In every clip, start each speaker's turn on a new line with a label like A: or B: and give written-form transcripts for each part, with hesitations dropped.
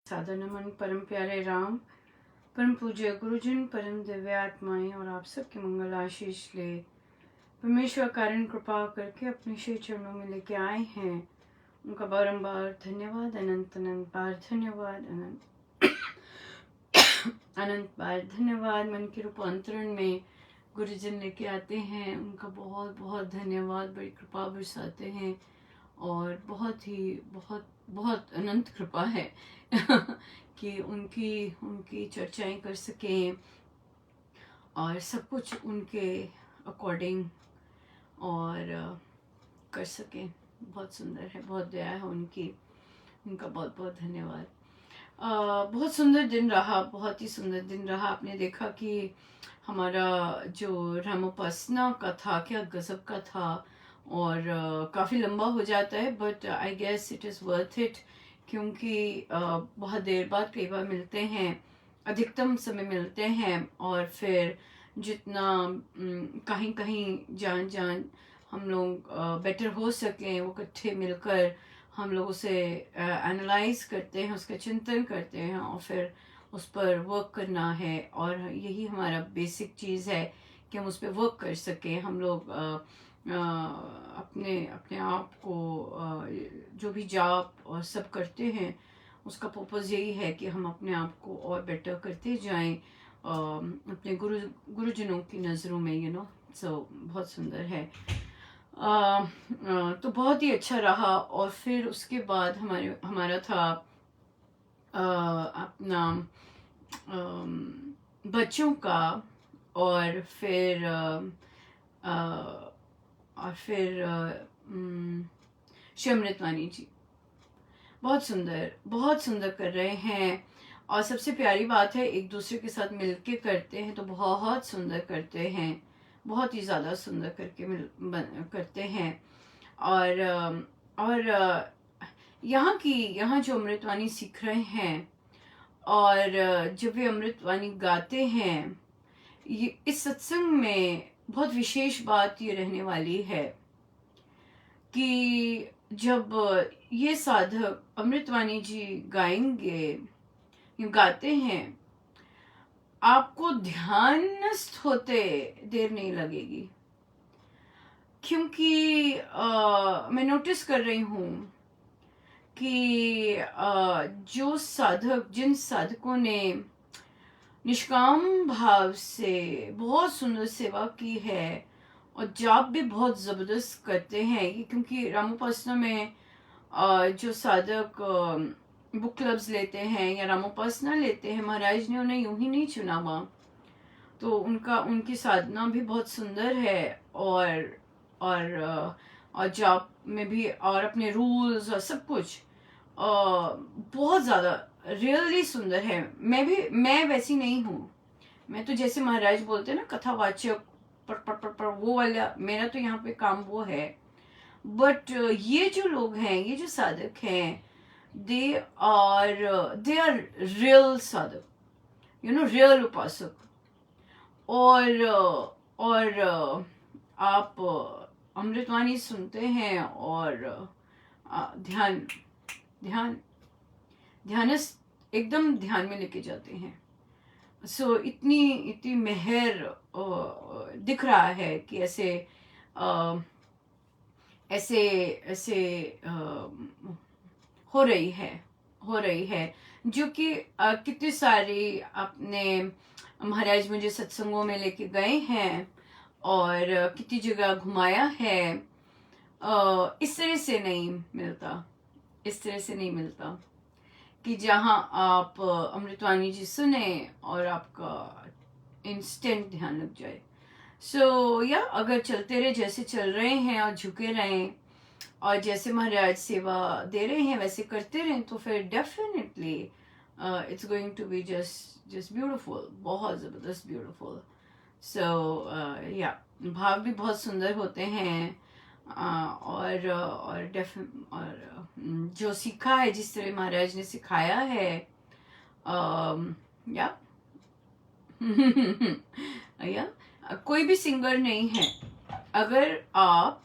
A: सादर नमन परम प्यारे राम, परम पूज्य गुरुजन, परम दिव्य आत्माएं और आप सबके मंगल आशीष ले परमेश्वर कारण कृपा करके अपने श्री चरणों में लेके आए हैं। उनका बारंबार धन्यवाद, अनंत अनंत बार धन्यवाद, अनंत बार धन्यवाद। मन के रूपांतरण में गुरुजन लेके आते हैं, उनका बहुत बहुत धन्यवाद। बड़ी कृपा बरसाते हैं और बहुत बहुत अनंत कृपा है कि उनकी चर्चाएं कर सकें और सब कुछ उनके अकॉर्डिंग और कर सकें। बहुत सुंदर है, बहुत दया है उनका बहुत बहुत धन्यवाद। बहुत सुंदर दिन रहा, बहुत ही सुंदर दिन रहा। आपने देखा कि हमारा जो रामोपासना का था, क्या गजब का था और काफ़ी लंबा हो जाता है, but I guess it is worth it, क्योंकि बहुत देर बाद कई बार मिलते हैं, अधिकतम समय मिलते हैं और फिर जितना कहीं कहीं जान हम लोग बेटर हो सकें, वो इकट्ठे मिलकर हम लोग उसे एनालाइज करते हैं, उसका चिंतन करते हैं और फिर उस पर वर्क करना है। और यही हमारा बेसिक चीज़ है कि हम उस पर वर्क कर सकें। हम लोग अपने अपने आप को जो भी जाप और सब करते हैं, उसका पर्पज़ यही है कि हम अपने आप को और बेटर करते जाएं अपने गुरुजनों की नज़रों में, सो बहुत सुंदर है। तो बहुत ही अच्छा रहा। और फिर उसके बाद हमारा था अपना बच्चों का, और फिर श्री अमृतवाणी जी बहुत सुंदर कर रहे हैं। और सबसे प्यारी बात है, एक दूसरे के साथ मिलके करते हैं तो बहुत सुंदर करते हैं, बहुत ही ज़्यादा सुंदर करते हैं। और यहाँ जो अमृतवाणी सीख रहे हैं और जब वे अमृतवाणी गाते हैं, ये इस सत्संग में बहुत विशेष बात ये रहने वाली है कि जब ये साधक अमृतवाणी जी गाते हैं, आपको ध्यानस्थ होते देर नहीं लगेगी, क्योंकि मैं नोटिस कर रही हूँ कि जिन साधकों ने निष्काम भाव से बहुत सुंदर सेवा की है और जाप भी बहुत ज़बरदस्त करते हैं, क्योंकि रामोपासना में जो साधक बुक क्लब्स लेते हैं या रामोपासना लेते हैं, महाराज ने उन्हें यूं ही नहीं चुना हुआ, तो उनकी साधना भी बहुत सुंदर है और जाप में भी, और अपने रूल्स और सब कुछ बहुत ज़्यादा रियली सुंदर है। मैं वैसी नहीं हूँ। मैं तो जैसे महाराज बोलते हैं ना, कथावाचक पर वो वाला मेरा तो यहाँ पे काम वो है। बट ये जो लोग हैं, ये जो साधक हैं, दे आर रियल साधक, रियल उपासक। और आप अमृतवाणी सुनते हैं और ध्यानस्थ एकदम ध्यान में लेके जाते हैं। सो इतनी मेहर दिख रहा है कि ऐसे हो रही है जो कि कितनी सारी अपने महाराज मुझे सत्संगों में लेके गए हैं और कितनी जगह घुमाया है। इस तरह से नहीं मिलता कि जहाँ आप अमृतवाणी जी सुने और आपका इंस्टेंट ध्यान लग जाए। या अगर चलते रहे जैसे चल रहे हैं और झुके रहें और जैसे महाराज सेवा दे रहे हैं वैसे करते रहें, तो फिर definitely it's going to be just beautiful, बहुत ज़बरदस्त ब्यूटिफुल। भाव भी बहुत सुंदर होते हैं। और जो सीखा है, जिस तरह महाराज ने सिखाया है, कोई भी सिंगर नहीं है। अगर आप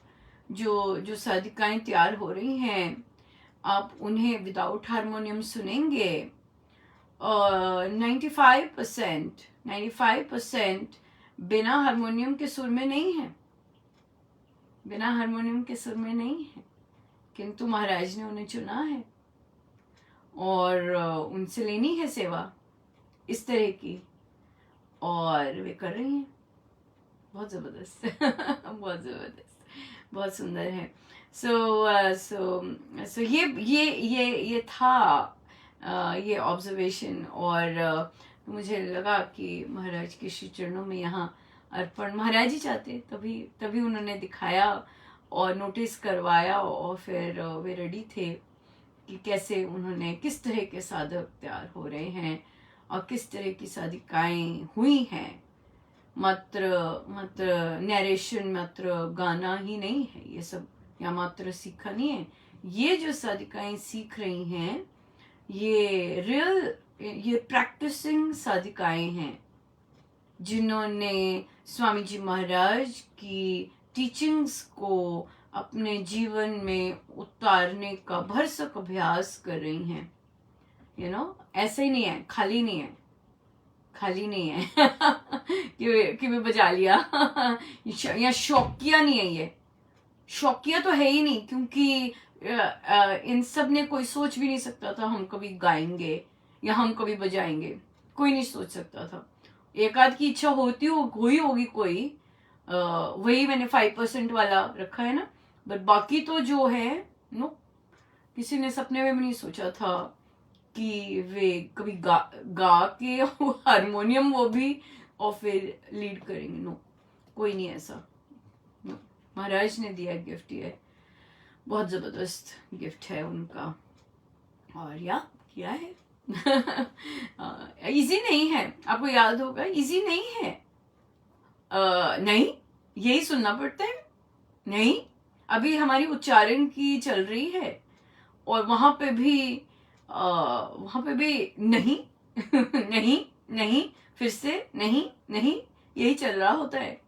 A: जो साधिकाएं तैयार हो रही हैं, आप उन्हें विदाउट हारमोनियम सुनेंगे 95% बिना हारमोनियम के सुर में नहीं है, बिना हारमोनियम के सुर में नहीं है, किंतु महाराज ने उन्हें चुना है और उनसे लेनी है सेवा इस तरह की, और वे कर रही हैं। बहुत ज़बरदस्त बहुत ज़बरदस्त, बहुत सुंदर है। सो ये था ये ऑब्जर्वेशन, और मुझे लगा कि महाराज के श्री चरणों में यहाँ अर्पण महाराज ही चाहते, तभी तभी उन्होंने दिखाया और नोटिस करवाया, और फिर वे रेडी थे कि कैसे उन्होंने किस तरह के साधक तैयार हो रहे हैं और किस तरह की साधिकाएं हुई हैं। मात्र नरेशन, मात्र गाना ही नहीं है ये सब, या मात्र सीखा नहीं है। ये जो साधिकाएं सीख रही हैं, ये रियल, ये प्रैक्टिसिंग साधिकाएं हैं, जिन्होंने स्वामी जी महाराज की टीचिंग्स को अपने जीवन में उतारने का भरसक अभ्यास कर रही हैं। ऐसे ही नहीं है, खाली नहीं है, खाली नहीं है कि मैं बजा लिया या शौकिया नहीं है, ये शौकिया तो है ही नहीं, क्योंकि इन सब ने कोई सोच भी नहीं सकता था हम कभी गाएंगे या हम कभी बजाएंगे, कोई नहीं सोच सकता था। एक आध की इच्छा हुई होगी कोई, वही मैंने 5% वाला रखा है ना, बट बाकी तो जो है किसी ने सपने में भी नहीं सोचा था कि वे कभी गा के हारमोनियम वो भी, और फिर लीड करेंगे। नो, कोई नहीं ऐसा। नो, महाराज ने दिया गिफ्ट, ये बहुत जबरदस्त गिफ्ट है उनका, और किया है इजी नहीं है, आपको याद होगा, इजी नहीं है। नहीं, यही सुनना पड़ता है। नहीं, अभी हमारी उच्चारण की चल रही है, और वहां पे भी नहीं नहीं नहीं, फिर से नहीं नहीं, यही चल रहा होता है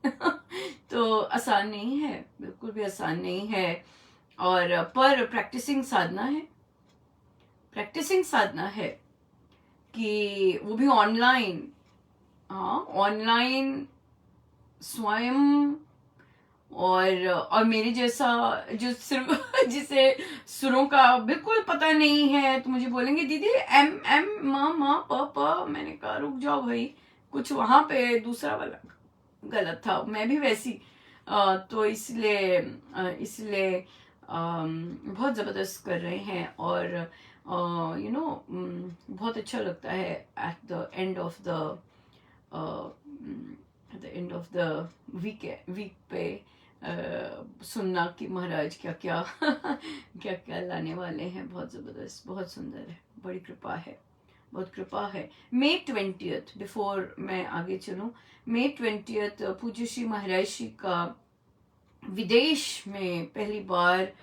A: तो आसान नहीं है, बिल्कुल भी आसान नहीं है। और पर प्रैक्टिसिंग साधना है, प्रैक्टिसिंग साधना है कि वो भी ऑनलाइन, ऑनलाइन स्वयं, और मेरे जैसा जो सिर्फ जिसे सुरों का बिल्कुल पता नहीं है, तो मुझे बोलेंगे दीदी एम एम मा प प, मैंने कहा रुक जाओ भाई, कुछ वहां पे दूसरा वाला गलत था, मैं भी वैसी, तो इसलिए बहुत जबरदस्त कर रहे हैं, और बहुत अच्छा लगता है at the end of the week पे सुनना कि महाराज क्या क्या क्या क्या लाने वाले हैं। बहुत ज़बरदस्त, बहुत सुंदर है, बड़ी कृपा है, बहुत कृपा है। May 20th, बिफोर मैं आगे चलूँ, May 20th पूज्य श्री महाराज जी का विदेश में पहली बार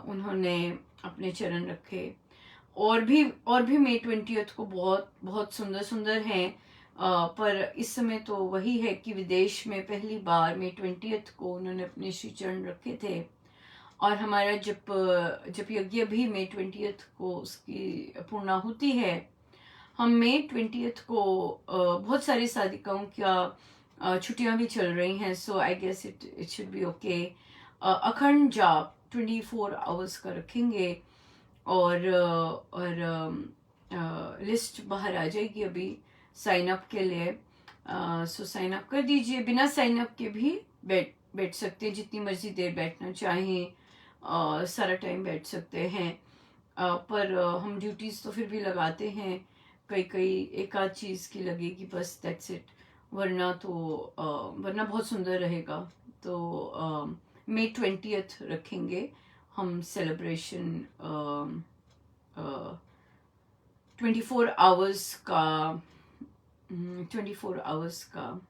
A: उन्होंने अपने चरण रखे, और भी May 20th को बहुत बहुत सुंदर सुंदर हैं, पर इस समय तो वही है कि विदेश में पहली बार May 20th को उन्होंने अपने श्री चरण रखे थे, और हमारा जप यज्ञ भी May 20th को उसकी पूर्णाहुति है। हम May 20th को बहुत सारी साधिकाओं का छुट्टियां भी चल रही हैं, so I guess it should be okay. अखंड जाप 24 आवर्स का रखेंगे, और लिस्ट बाहर आ जाएगी अभी साइन अप के लिए, सो साइन अप कर दीजिए। बिना साइन अप के भी बैठ सकते हैं, जितनी मर्जी देर बैठना चाहें, सारा टाइम बैठ सकते हैं, पर हम ड्यूटीज़ तो फिर भी लगाते हैं, कई एक आध चीज़ की लगेगी बस, दैट्स इट, वरना बहुत सुंदर रहेगा। तो May 20th रखेंगे हम सेलिब्रेशन, 24 आवर्स का 24 आवर्स का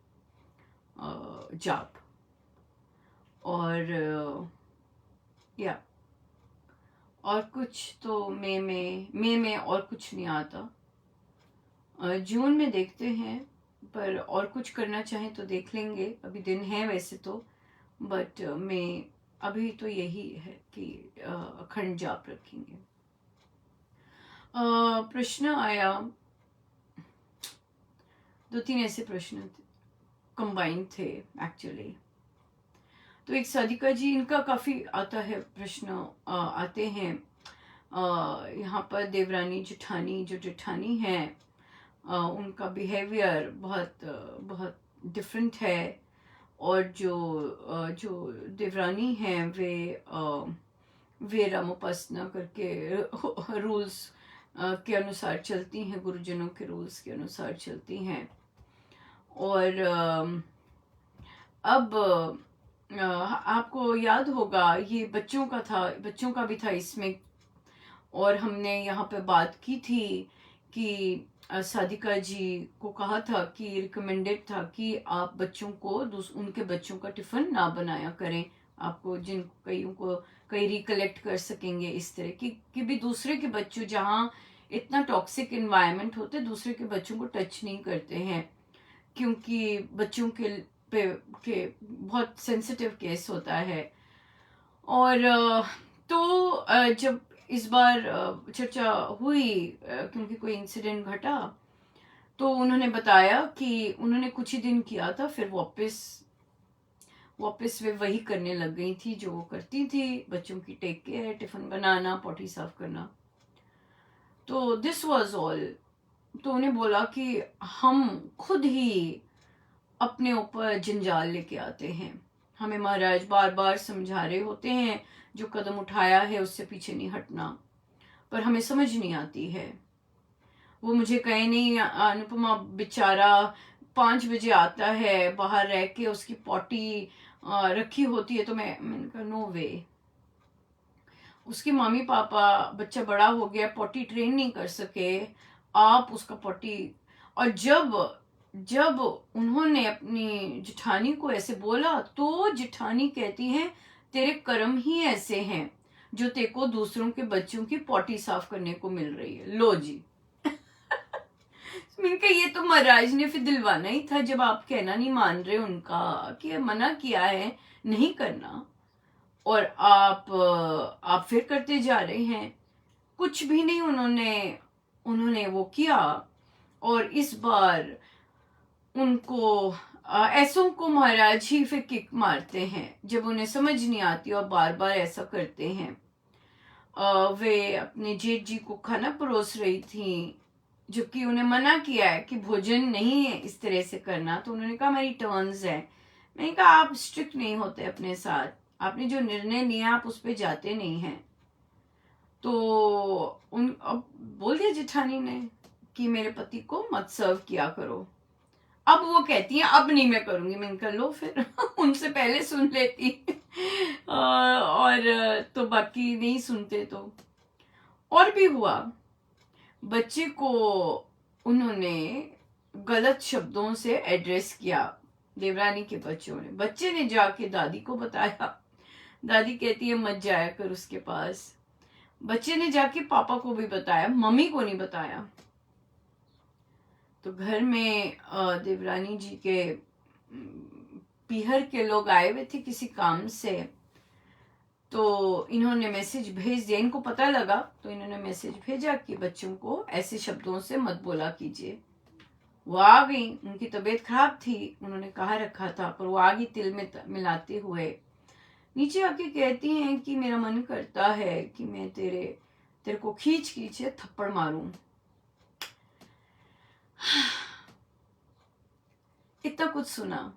A: जाप, और और कुछ तो मई में और कुछ नहीं आता, जून में देखते हैं, पर और कुछ करना चाहें तो देख लेंगे, अभी दिन है वैसे तो, बट मैं अभी तो यही है कि अखंड जाप रखेंगे। प्रश्न आया 2-3 ऐसे प्रश्न कंबाइंड थे एक्चुअली। तो एक साधिका जी, इनका काफ़ी आता है प्रश्न, आते हैं। यहाँ पर देवरानी जेठानी, जो जेठानी हैं, उनका बिहेवियर बहुत डिफरेंट है। और जो देवरानी हैं वे रामोपासना करके रूल्स के अनुसार चलती हैं, गुरुजनों के रूल्स के अनुसार चलती हैं। और अब आपको याद होगा ये बच्चों का भी था इसमें। और हमने यहाँ पे बात की थी कि साधिका जी को कहा था कि रिकमेंडेड था कि आप बच्चों को उनके बच्चों का टिफिन ना बनाया करें। आपको कईयों को कई रिकलेक्ट कर सकेंगे इस तरह की कि भी दूसरे के बच्चों, जहाँ इतना टॉक्सिक इन्वायरमेंट होते, दूसरे के बच्चों को टच नहीं करते हैं, क्योंकि बच्चों के बहुत सेंसिटिव केस होता है। और तो जब इस बार चर्चा हुई, क्योंकि कोई इंसिडेंट घटा, तो उन्होंने बताया कि उन्होंने कुछ ही दिन किया था, फिर वापस वे वही करने लग गई थी जो वो करती थी, बच्चों की टेक केयर, टिफिन बनाना, पॉटी साफ करना। तो दिस वाज ऑल। तो उन्हें बोला कि हम खुद ही अपने ऊपर जंजाल लेके आते हैं। हमें महाराज बार बार समझा रहे होते हैं, जो कदम उठाया है उससे पीछे नहीं हटना, पर हमें समझ नहीं आती है। वो मुझे कहे नहीं, अनुपमा बेचारा 5 बजे आता है, बाहर रह के उसकी पॉटी रखी होती है, तो मैंने कहा नो वे। उसके मम्मी पापा, बच्चा बड़ा हो गया, पॉटी ट्रेन नहीं कर सके, आप उसका पॉटी। और जब उन्होंने अपनी जेठानी को ऐसे बोला, तो जेठानी कहती है तेरे कर्म ही ऐसे हैं जो तेरे को दूसरों के बच्चों की पॉटी साफ करने को मिल रही है। लो जी। मैंने कहा ये तो महाराज ने फिर दिलवाना ही था, जब आप कहना नहीं मान रहे उनका कि मना किया है नहीं करना, और आप फिर करते जा रहे हैं। कुछ भी नहीं उन्होंने वो किया। और इस बार उनको ऐसों को महाराज ही फिर किक मारते हैं जब उन्हें समझ नहीं आती और बार बार ऐसा करते हैं। वे अपने जेठ जी को खाना परोस रही थी, जबकि उन्हें मना किया है कि भोजन नहीं है इस तरह से करना। तो उन्होंने कहा मेरी टर्न्स है। मैंने कहा आप स्ट्रिक्ट नहीं होते अपने साथ, आपने जो निर्णय लिया आप उस पर जाते नहीं हैं। तो अब बोल दिया जेठानी ने कि मेरे पति को मत सर्व किया करो। अब वो कहती है अब नहीं मैं करूंगी। मैंने कहा लो फिर उनसे पहले सुन लेती और तो बाकी नहीं सुनते तो। और भी हुआ, बच्चे को उन्होंने गलत शब्दों से एड्रेस किया, देवरानी के बच्चों ने। बच्चे ने जाके दादी को बताया, दादी कहती है मत जाया कर उसके पास। बच्चे ने जाके पापा को भी बताया, मम्मी को नहीं बताया। तो घर में देवरानी जी के पीहर के लोग आए हुए थे किसी काम से, तो इन्होंने मैसेज भेज दिया। इनको पता लगा तो इन्होंने मैसेज भेजा कि बच्चों को ऐसे शब्दों से मत बोला कीजिए। वो आ गई, उनकी तबीयत खराब थी, उन्होंने कहा रखा था, पर वो आ गई तिल में मिलाते हुए। नीचे आके कहती हैं कि मेरा मन करता है कि मैं तेरे को खींच खींच थप्पड़ मारूं। इतना कुछ सुना,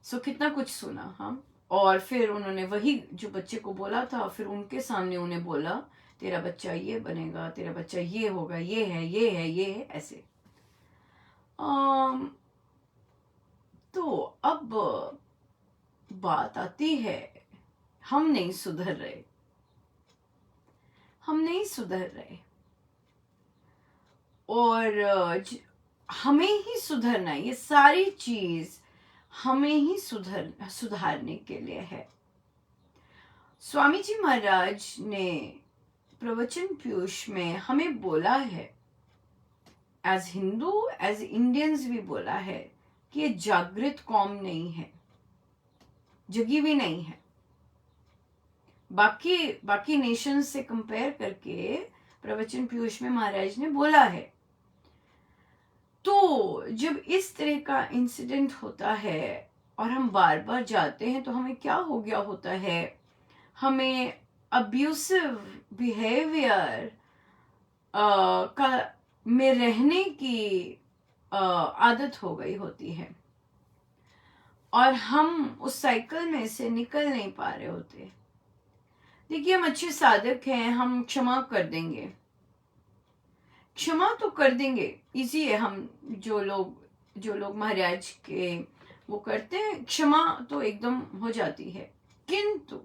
A: कितना कुछ सुना हम। और फिर उन्होंने वही जो बच्चे को बोला था, फिर उनके सामने उन्हें बोला तेरा बच्चा ये बनेगा, तेरा बच्चा ये होगा, ये है, ये है, ये है, ऐसे। तो अब बात आती है, हम नहीं सुधर रहे, हम नहीं सुधर रहे, और हमें ही सुधरना है। ये सारी चीज हमें ही सुधारने के लिए है। स्वामी जी महाराज ने प्रवचन पीयूष में हमें बोला है, एज हिंदू एज इंडियंस भी बोला है कि ये जागृत कौम नहीं है, जगी भी नहीं है। बाकी नेशन से कंपेयर करके प्रवचन पीयूष में महाराज ने बोला है तो जब इस तरह का इंसिडेंट होता है और हम बार बार जाते हैं तो हमें क्या हो गया होता है, हमें अब्यूसिव बिहेवियर का में रहने की आदत हो गई होती है और हम उस साइकिल में से निकल नहीं पा रहे होते। देखिए, हम अच्छे साधक हैं, हम क्षमा कर देंगे, क्षमा तो कर देंगे, इजी है। हम जो लोग महाराज के वो करते हैं, क्षमा तो एकदम हो जाती है। किंतु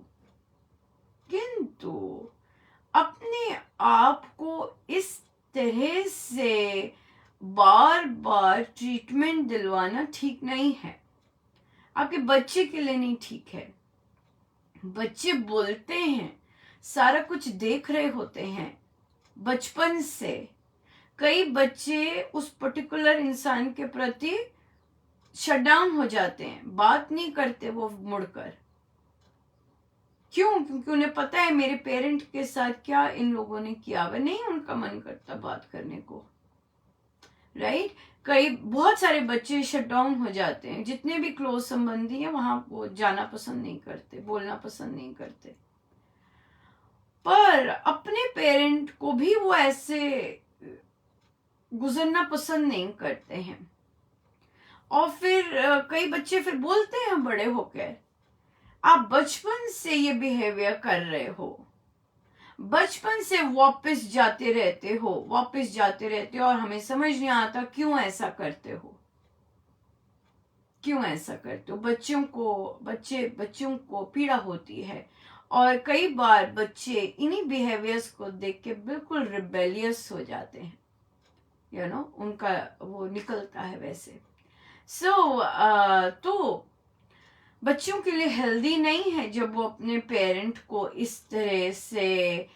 A: अपने आप को इस तरह से बार बार ट्रीटमेंट दिलवाना ठीक नहीं है। आपके बच्चे के लिए नहीं ठीक है। बच्चे बोलते हैं, सारा कुछ देख रहे होते हैं बचपन से। कई बच्चे उस पर्टिकुलर इंसान के प्रति शट डाउन हो जाते हैं, बात नहीं करते वो मुड़कर। क्यों? क्योंकि उन्हें पता है मेरे पेरेंट के साथ क्या इन लोगों ने किया, वह नहीं उनका मन करता बात करने को, राइट। कई बहुत सारे बच्चे शट डाउन हो जाते हैं, जितने भी क्लोज संबंधी हैं वहां वो जाना पसंद नहीं करते, बोलना पसंद नहीं करते। पर अपने पेरेंट को भी वो ऐसे गुजरना पसंद नहीं करते हैं। और फिर कई बच्चे फिर बोलते हैं बड़े होकर, आप बचपन से ये बिहेवियर कर रहे हो, बचपन से वापस जाते रहते हो और हमें समझ नहीं आता क्यों ऐसा करते हो, क्यों ऐसा करते हो। बच्चों को पीड़ा होती है और कई बार बच्चे इन्हीं बिहेवियर्स को देख के बिल्कुल रिबेलियस हो जाते हैं, उनका वो निकलता है वैसे। तो बच्चों के लिए हेल्दी नहीं है जब वो अपने पेरेंट को इस तरह से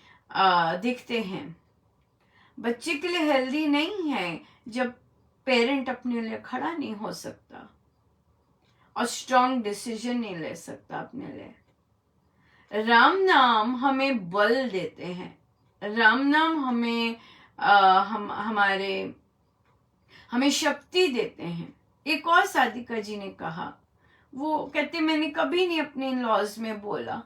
A: देखते हैं। बच्चे के लिए हेल्दी नहीं है जब पेरेंट अपने लिए खड़ा नहीं हो सकता और स्ट्रॉन्ग डिसीजन नहीं ले सकता अपने लिए। राम नाम हमें बल देते हैं, राम नाम हमें हमें शक्ति देते हैं। एक और साधिका जी ने कहा, वो कहते मैंने कभी नहीं अपने इन लॉज में बोला,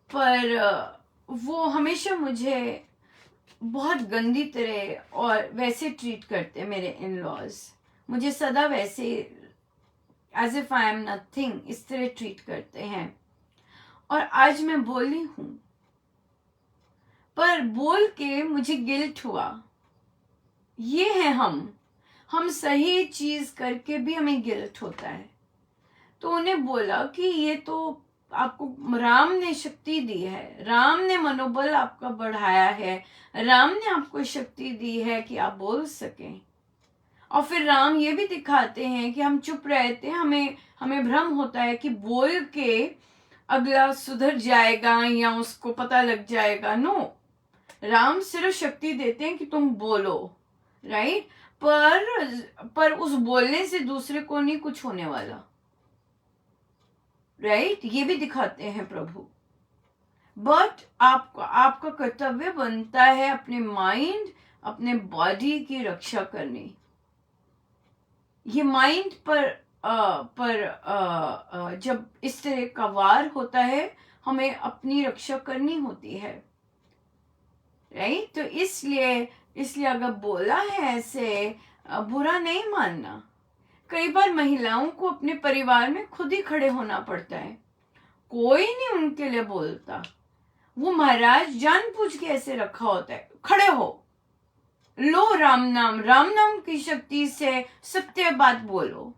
A: पर वो हमेशा मुझे बहुत गंदी तरह और वैसे ट्रीट करते हैं। मेरे इन लॉज मुझे सदा वैसे as if I am nothing इस तरह ट्रीट करते हैं। और आज मैं बोली हूं, पर बोल के मुझे गिल्ट हुआ। ये है हम सही चीज करके भी हमें गिल्ट होता है। तो उन्हें बोला कि ये तो आपको राम ने शक्ति दी है, राम ने मनोबल आपका बढ़ाया है, राम ने आपको शक्ति दी है कि आप बोल सकें। और फिर राम ये भी दिखाते हैं कि हम चुप रहते हैं, हमें भ्रम होता है कि बोल के अगला सुधर जाएगा या उसको पता लग जाएगा। नो, राम सिर्फ शक्ति देते हैं कि तुम बोलो, राइट। पर उस बोलने से दूसरे को नहीं कुछ होने वाला, राइट। ये भी दिखाते हैं प्रभु। बट आपका कर्तव्य बनता है अपने माइंड, अपने बॉडी की रक्षा करनी। ये माइंड पर जब इस तरह का वार होता है, हमें अपनी रक्षा करनी होती है, राइट। तो इसलिए अगर बोला है ऐसे, बुरा नहीं मानना। कई बार महिलाओं को अपने परिवार में खुद ही खड़े होना पड़ता है, कोई नहीं उनके लिए बोलता। वो महाराज जानबूझ के ऐसे रखा होता है, खड़े हो, लो राम नाम की शक्ति से सत्य बात बोलो,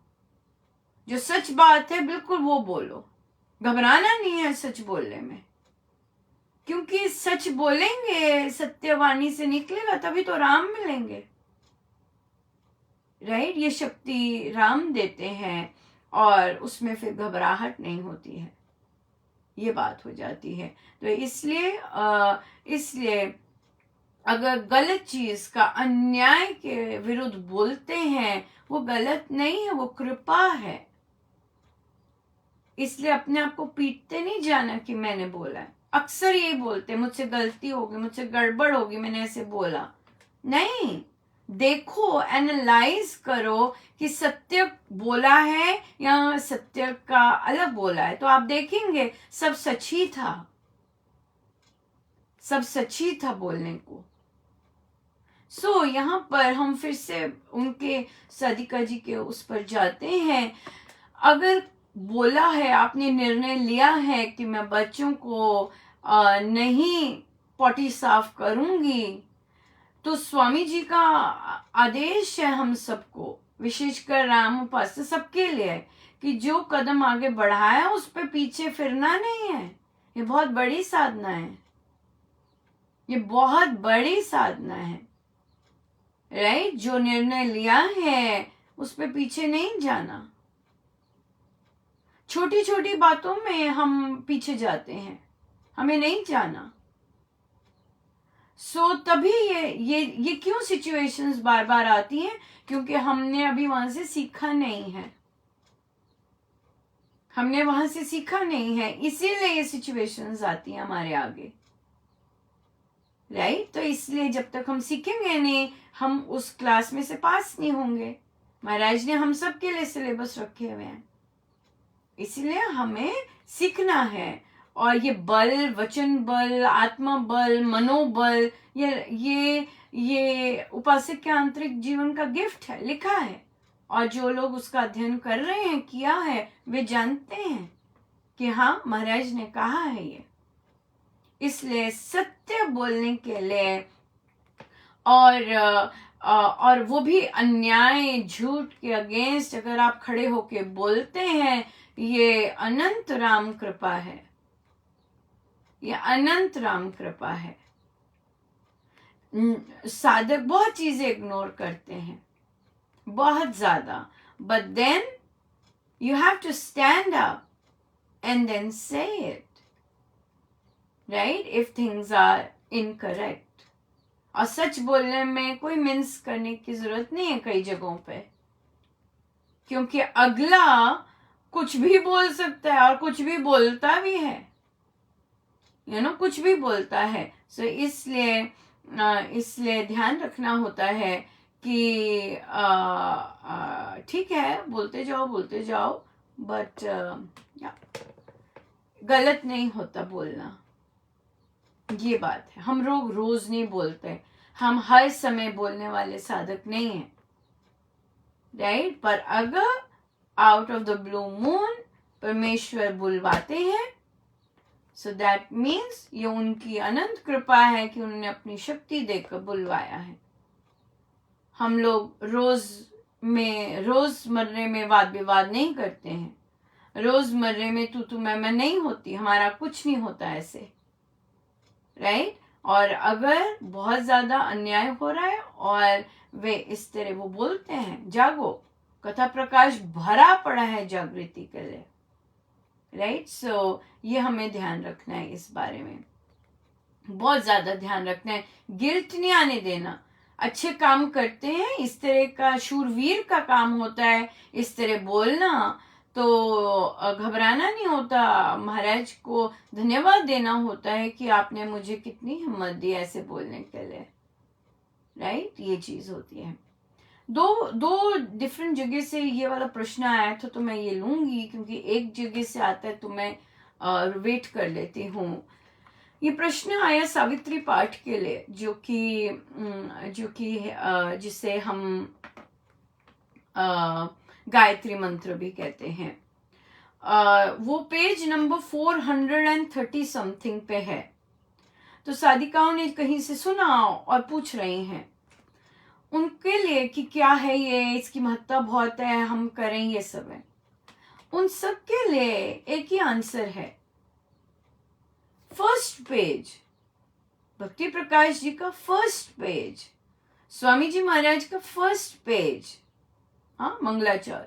A: जो सच बात है बिल्कुल वो बोलो, घबराना नहीं है सच बोलने में, क्योंकि सच बोलेंगे, सत्यवाणी से निकलेगा तभी तो राम मिलेंगे, राइट। ये शक्ति राम देते हैं और उसमें फिर घबराहट नहीं होती है, ये बात हो जाती है। तो इसलिए अगर गलत चीज का अन्याय के विरुद्ध बोलते हैं, वो गलत नहीं है, वो कृपा है। इसलिए अपने आप को पीटते नहीं जाना कि मैंने बोला है। अक्सर यही बोलते हैं, मुझसे गलती होगी, मुझसे गड़बड़ होगी, मैंने ऐसे बोला। नहीं, देखो, एनालाइज करो कि सत्य बोला है या सत्य का अलग बोला है, तो आप देखेंगे सब सच ही था, सब सच ही था बोलने को। सो यहाँ पर हम फिर से उनके साधिका जी के उस पर जाते हैं। अगर बोला है, आपने निर्णय लिया है कि मैं बच्चों को नहीं पॉटी साफ करूंगी, तो स्वामी जी का आदेश है हम सबको, विशेषकर राम उपासना सबके लिए, कि जो कदम आगे बढ़ाया उस पे पीछे फिरना नहीं है। ये बहुत बड़ी साधना है, ये बहुत बड़ी साधना है, राइट? जो निर्णय लिया है उस पे पीछे नहीं जाना। छोटी छोटी बातों में हम पीछे जाते हैं, हमें नहीं जाना। तभी ये क्यों सिचुएशंस बार बार आती हैं? क्योंकि हमने अभी वहां से सीखा नहीं है, हमने वहां से सीखा नहीं है, इसीलिए ये सिचुएशंस आती हैं हमारे आगे, राइट? तो इसलिए जब तक हम सीखेंगे नहीं, हम उस क्लास में से पास नहीं होंगे। महाराज ने हम सब के लिए सिलेबस रखे हुए हैं, इसलिए हमें सीखना है। और ये बल, वचन बल, आत्मा बल, मनोबल, ये उपासक के आंतरिक जीवन का गिफ्ट है, लिखा है। और जो लोग उसका अध्ययन कर रहे हैं, किया है, वे जानते हैं कि हाँ, महाराज ने कहा है ये। इसलिए सत्य बोलने के लिए और वो भी अन्याय, झूठ के अगेंस्ट अगर आप खड़े होके बोलते हैं, ये अनंत राम कृपा है, ये अनंत राम कृपा है। साधक बहुत चीजें इग्नोर करते हैं, बहुत ज्यादा, but then you have to stand up and then say it, right? If things are incorrect. और सच बोलने में कोई मिन्स करने की जरूरत नहीं है कई जगहों पे, क्योंकि अगला कुछ भी बोल सकता है और कुछ भी बोलता भी है, कुछ भी बोलता है। सो इसलिए ध्यान रखना होता है कि ठीक है, बोलते जाओ, बट गलत नहीं होता बोलना, ये बात है। हम लोग रोज नहीं बोलते, हम हर समय बोलने वाले साधक नहीं हैं, राइट? पर अगर out of the blue moon परमेश्वर बुलवाते हैं, सो दैट मीन्स ये उनकी अनंत कृपा है कि उन्होंने अपनी शक्ति देकर बुलवाया है। हम लोग रोजमर्रे में वाद विवाद नहीं करते हैं, रोजमर्रे में तू मैं नहीं होती, हमारा कुछ नहीं होता ऐसे, राइट? और अगर बहुत ज्यादा अन्याय हो रहा है और वे इस तरह वो बोलते हैं, जागो, कथा प्रकाश भरा पड़ा है जागृति के लिए, राइट? सो ये हमें ध्यान रखना है, इस बारे में बहुत ज्यादा ध्यान रखना है। गिल्ट नहीं आने देना। अच्छे काम करते हैं, इस तरह का शूरवीर का काम होता है इस तरह बोलना, तो घबराना नहीं होता, महाराज को धन्यवाद देना होता है कि आपने मुझे कितनी हिम्मत दी ऐसे बोलने के लिए, राइट? ये चीज होती है। दो डिफरेंट जगह से ये वाला प्रश्न आया था, तो मैं ये लूंगी, क्योंकि एक जगह से आता है तो मैं वेट कर लेती हूँ। ये प्रश्न आया सावित्री पाठ के लिए, जो कि जिसे हम गायत्री मंत्र भी कहते हैं। वो पेज नंबर 430 समथिंग पे है। तो साधिकाओं ने कहीं से सुना और पूछ रही हैं उनके लिए कि क्या है ये, इसकी महत्ता बहुत है, हम करें, ये सब है। उन सब के लिए एक ही आंसर है। फर्स्ट पेज, भक्ति प्रकाश जी का फर्स्ट पेज, स्वामी जी महाराज का फर्स्ट पेज, हाँ, मंगलाचरण,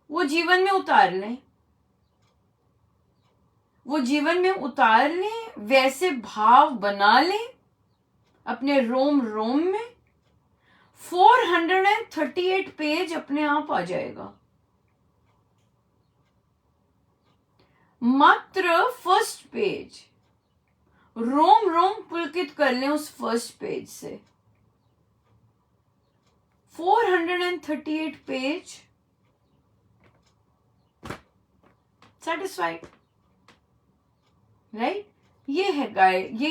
A: वो जीवन में उतार लें, वो जीवन में उतार लें, वैसे भाव बना लें अपने रोम रोम में। 438 पेज अपने आप आ जाएगा, मात्र फर्स्ट पेज। रोम रोम पुलकित कर लें उस फर्स्ट पेज से। 438 पेज, सेटिस्फाइड, राइट? ये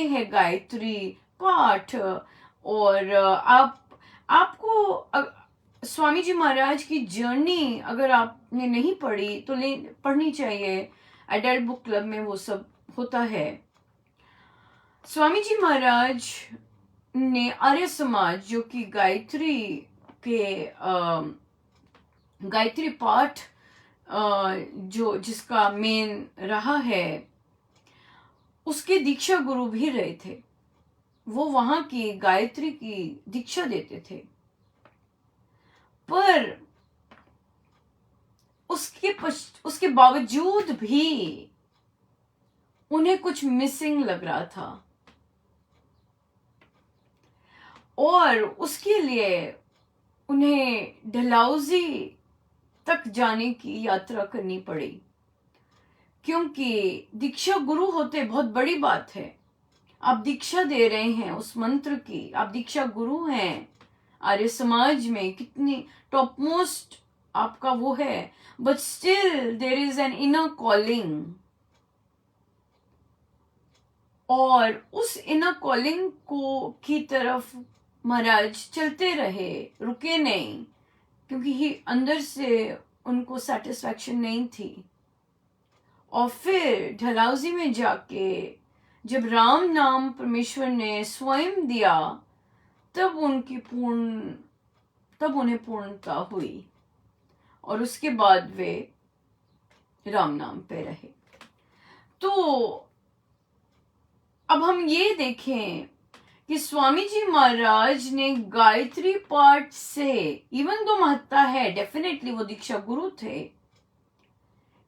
A: है गायत्री पाठ। और आपको स्वामी जी महाराज की जर्नी अगर आपने नहीं पढ़ी तो पढ़नी चाहिए। एडल्ट बुक क्लब में वो सब होता है। स्वामी जी महाराज ने आर्य समाज, जो कि गायत्री पाठ जिसका मेन रहा है, उसके दीक्षा गुरु भी रहे थे। वो वहां की गायत्री की दीक्षा देते थे, पर उसके बावजूद भी उन्हें कुछ मिसिंग लग रहा था, और उसके लिए उन्हें डलहौजी तक जाने की यात्रा करनी पड़ी। क्योंकि दीक्षा गुरु होते बहुत बड़ी बात है। आप दीक्षा दे रहे हैं उस मंत्र की, आप दीक्षा गुरु हैं। आर्य समाज में कितनी टॉप मोस्ट आपका वो है, but still there is an inner calling, और उस इनर कॉलिंग की तरफ महाराज चलते रहे, रुके नहीं, क्योंकि अंदर से उनको सेटिस्फैक्शन नहीं थी। और फिर डलहौजी में जाके जब राम नाम परमेश्वर ने स्वयं दिया, तब उन्हें पूर्णता हुई, और उसके बाद वे राम नाम पे रहे। तो अब हम ये देखें कि स्वामी जी महाराज ने गायत्री पाठ से, इवन दो महत्ता है, डेफिनेटली वो दीक्षा गुरु थे,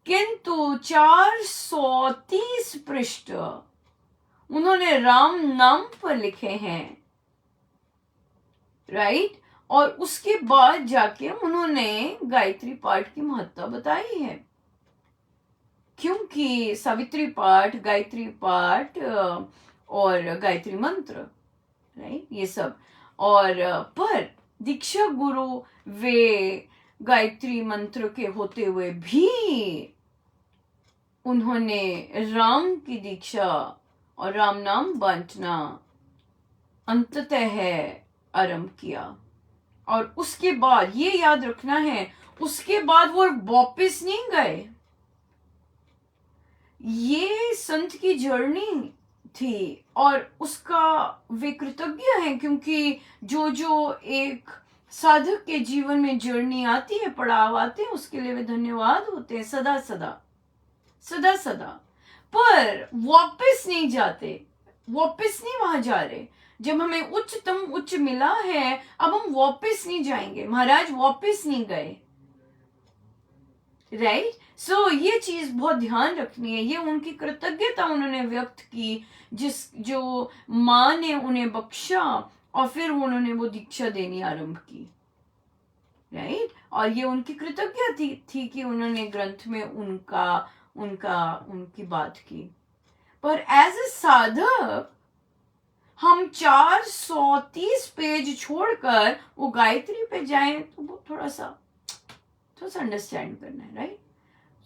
A: किंतु 430 पृष्ठ उन्होंने राम नाम पर लिखे हैं, राइट? और उसके बाद जाके उन्होंने गायत्री पाठ की महत्ता बताई है। क्योंकि सावित्री पाठ, गायत्री पाठ और गायत्री मंत्र, राइट, ये सब। और पर दीक्षा गुरु वे गायत्री मंत्र के होते हुए भी उन्होंने राम की दीक्षा और राम नाम बांटना अंततः आरंभ किया। और उसके बाद ये याद रखना है, उसके बाद वो वापिस नहीं गए। ये संत की जर्नी थी, और उसका वे कृतज्ञ हैं, क्योंकि जो एक साधक के जीवन में जर्नी आती है, पड़ाव आते हैं, उसके लिए वे धन्यवाद होते हैं सदा सदा। पर वापस नहीं जाते, वापस नहीं वहां जा रहे। जब हमें उच्च मिला है, अब हम वापस नहीं जाएंगे। महाराज वापस नहीं गए, राइट? सो ये चीज बहुत ध्यान रखनी है। ये उनकी कृतज्ञता उन्होंने व्यक्त की, जो माँ ने उन्हें बख्शा, और फिर उन्होंने वो दीक्षा देनी आरंभ की, राइट? और ये उनकी कृतज्ञता थी कि उन्होंने ग्रंथ में उनकी बात की। पर एज ए साधक हम 430 पेज छोड़कर वो गायत्री पे जाएं, तो वो थोड़ा सा अंडरस्टैंड करना है, राइट?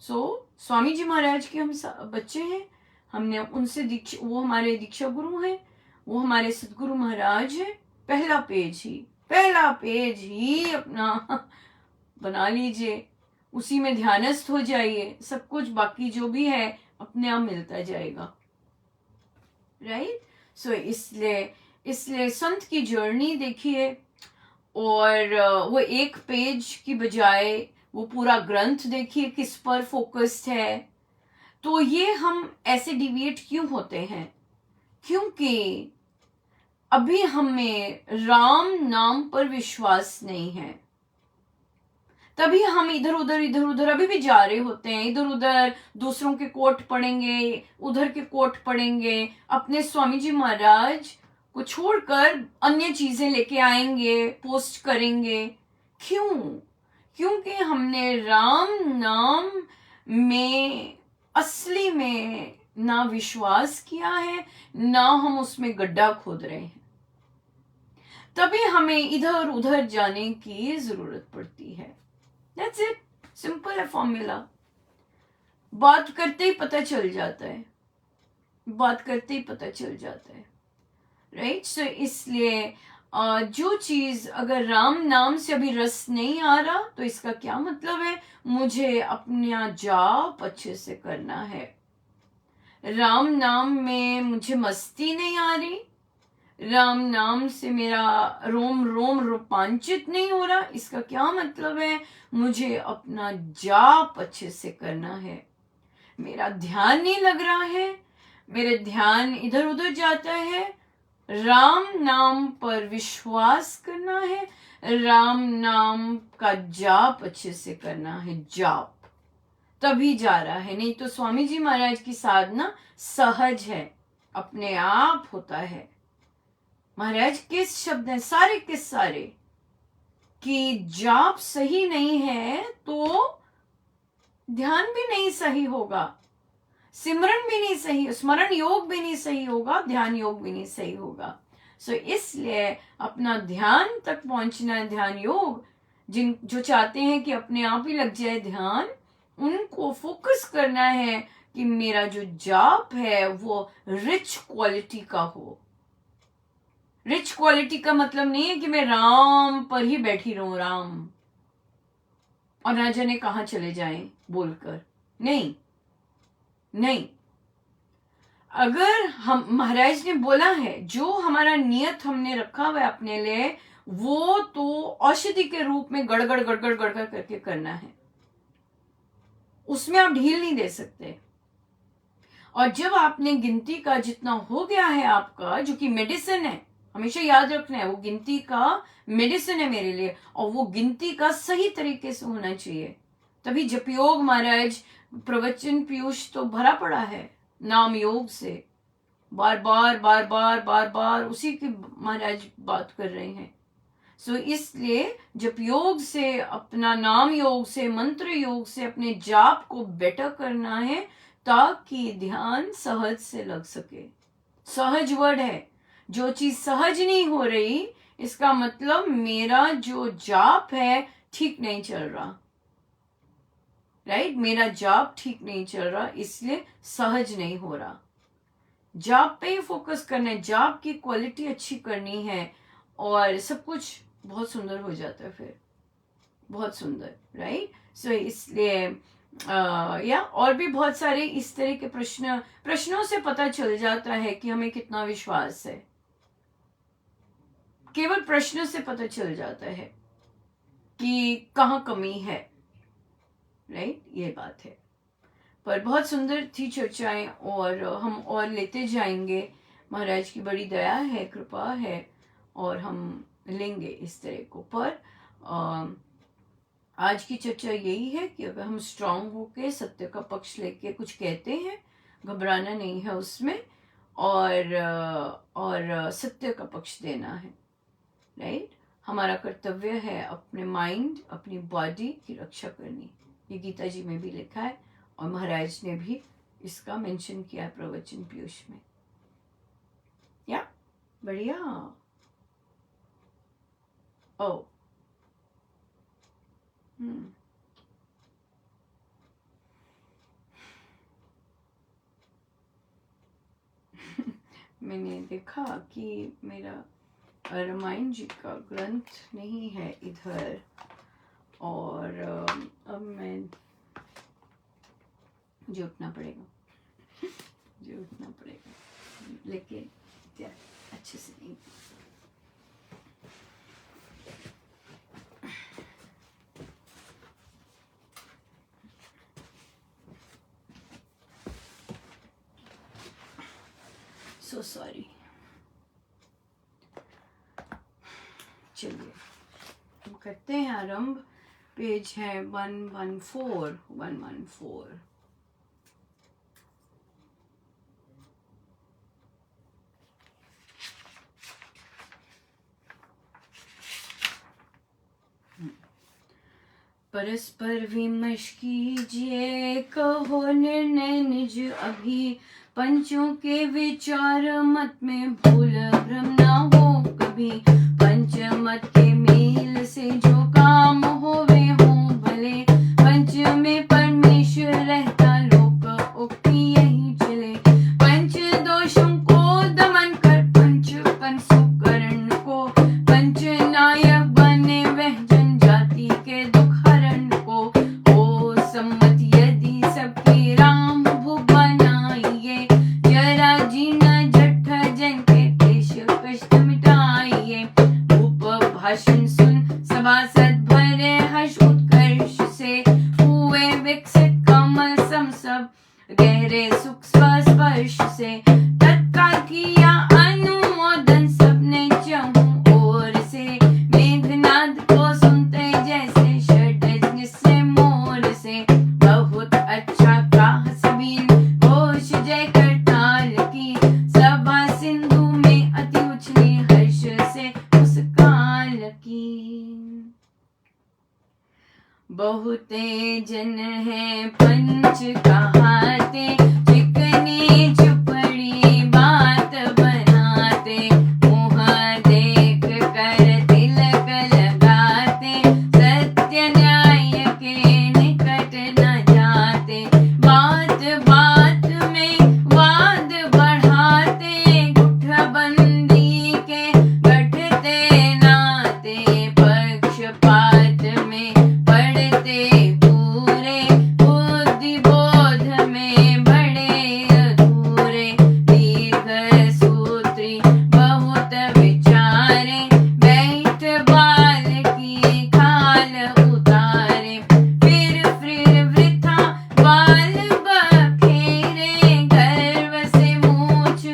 A: सो स्वामी जी महाराज के हम बच्चे हैं, हमने उनसे दीक्षा, वो हमारे दीक्षा गुरु हैं, वो हमारे सदगुरु महाराज हैं। पहला पेज ही अपना बना लीजिए, उसी में ध्यानस्थ हो जाइए, सब कुछ बाकी जो भी है अपने आप मिलता जाएगा, राइट? सो इसलिए संत की जर्नी देखिए, और वो एक पेज की बजाय वो पूरा ग्रंथ देखिए किस पर फोकस्ड है। तो ये हम ऐसे डिविएट क्यों होते हैं? क्योंकि अभी हमें राम नाम पर विश्वास नहीं है, तभी हम इधर उधर अभी भी जा रहे होते हैं। इधर उधर दूसरों के कोट पढ़ेंगे, उधर के कोट पढ़ेंगे, अपने स्वामी जी महाराज को छोड़कर अन्य चीजें लेके आएंगे, पोस्ट करेंगे। क्यों? क्योंकि हमने राम नाम में असली में ना विश्वास किया है, ना हम उसमें गड्ढा खोद रहे हैं। तभी हमें इधर उधर जाने की जरूरत पड़ती है। दैट्स इट, सिंपल है फॉर्मूला। बात करते ही पता चल जाता है, बात करते ही पता चल जाता है, राइट। सो इसलिए जो चीज अगर राम नाम से अभी रस नहीं आ रहा, तो इसका क्या मतलब है, मुझे अपना जाप अच्छे से करना है। राम नाम में मुझे मस्ती नहीं आ रही, राम नाम से मेरा रोम रोम रोमांचित नहीं हो रहा, इसका क्या मतलब है, मुझे अपना जाप अच्छे से करना है। मेरा ध्यान नहीं लग रहा है, मेरे ध्यान इधर उधर जाता है, राम नाम पर विश्वास करना है, राम नाम का जाप अच्छे से करना है, जाप तभी जा रहा है। नहीं तो स्वामी जी महाराज की साधना सहज है, अपने आप होता है। महाराज के शब्द हैं सारे के सारे कि जाप सही नहीं है तो ध्यान भी नहीं सही होगा, सिमरन भी नहीं सही, स्मरण योग भी नहीं सही होगा, ध्यान योग भी नहीं सही होगा। सो इसलिए अपना ध्यान तक पहुंचना है, ध्यान योग। जो चाहते हैं कि अपने आप ही लग जाए ध्यान, उनको फोकस करना है कि मेरा जो जाप है वो रिच क्वालिटी का हो। रिच क्वालिटी का मतलब नहीं है कि मैं राम पर ही बैठी रहूं, राम और ना जाने कहां चले जाएं बोलकर, नहीं नहीं। अगर हम, महाराज ने बोला है जो हमारा नियत हमने रखा हुआ है अपने लिए, वो तो औषधि के रूप में गड़गड़ गड़गड़ गड़गड़ करके करना है, उसमें आप ढील नहीं दे सकते। और जब आपने गिनती का जितना हो गया है आपका, जो कि मेडिसिन है, हमेशा याद रखना है वो गिनती का मेडिसिन है मेरे लिए, और वो गिनती का सही तरीके से होना चाहिए। तभी जप योग महाराज प्रवचन पीयूष तो भरा पड़ा है नाम योग से, बार बार बार बार बार बार उसी की महाराज बात कर रहे हैं। सो इसलिए जप योग से, अपना नाम योग से, मंत्र योग से अपने जाप को बेटर करना है, ताकि ध्यान सहज से लग सके। सहज वर्ड है, जो चीज सहज नहीं हो रही, इसका मतलब मेरा जो जाप है ठीक नहीं चल रहा, राइट। मेरा जाप ठीक नहीं चल रहा, इसलिए सहज नहीं हो रहा। जाप पे ही फोकस करना है, जाप की क्वालिटी अच्छी करनी है, और सब कुछ बहुत सुंदर हो जाता है फिर, बहुत सुंदर, राइट। सो इसलिए या और भी बहुत सारे इस तरह के प्रश्नों से पता चल जाता है कि हमें कितना विश्वास है। केवल प्रश्न से पता चल जाता है कि कहाँ कमी है, राइट, ये बात है। पर बहुत सुंदर थी चर्चाएं, और हम और लेते जाएंगे। महाराज की बड़ी दया है, कृपा है, और हम लेंगे इस तरह को। पर आज की चर्चा यही है कि अगर हम स्ट्रांग होके सत्य का पक्ष लेके कुछ कहते हैं, घबराना नहीं है उसमें, और सत्य का पक्ष देना है, राइट। हमारा कर्तव्य है अपने माइंड, अपनी बॉडी की रक्षा करनी। ये गीता जी में भी लिखा है, और महाराज ने भी इसका मेंशन किया है प्रवचन पीयूष में। या बढ़िया। ओ मैंने देखा कि मेरा रामायण जी का ग्रंथ नहीं है इधर, और अब मैं जो उठना पड़ेगा लेकिन अच्छे से नहीं। So sorry. चलिए हम करते हैं आरंभ। पेज है 114। परस्पर विमर्श कीजिए, कहो निर्णय निज अभी, पंचों के विचार मत में भूल भ्रम ना हो कभी। पंच मत के मेल से जो काम होवे हो भले, पंच में परमेश्वर रहता लोक उक्ति यही चले। पंच दोषों को दमन कर पंच कंसुकरण को, पंच नायक बने वह जनजाति के दुख हरण को। ओ सम्मत यदि सबके राम भुवनाइए, जरा जीना जठ जन के क्लेश कष्ट मिटाइए। भाषण सुन सभासद भरे हर्ष उत्कर्ष से, हुए विकसित कमल सम सब गहरे सुख स्पर्श से। तत्काल किया अनुमोदन सबने चहु ओर से, मेघनाद को सुनते जैसे षड्ज से मोर से। बहुत अच्छा कहा सभी घोष जय करताल की, सभा सिंधु में अति उछली हर्ष से उस काल की। बहुते जन है पंच कहाते, चिकनी चुपड़ी बात बनाते। मुँह देख कर तिलक लगाते, सत्य न्याय के निकट न जाते। बात बात में वाद बढ़ाते, गुठबंदी के गढ़ते नाते। पक्षपात में पड़ते पूरे, बुद्धि बोध में बड़े अधूरे। दीर्घ सूत्री बहुत विचारे, बैठ बाल की खाल उतारे। फिर वृथा बाल बखेरे, गर्व से मूछ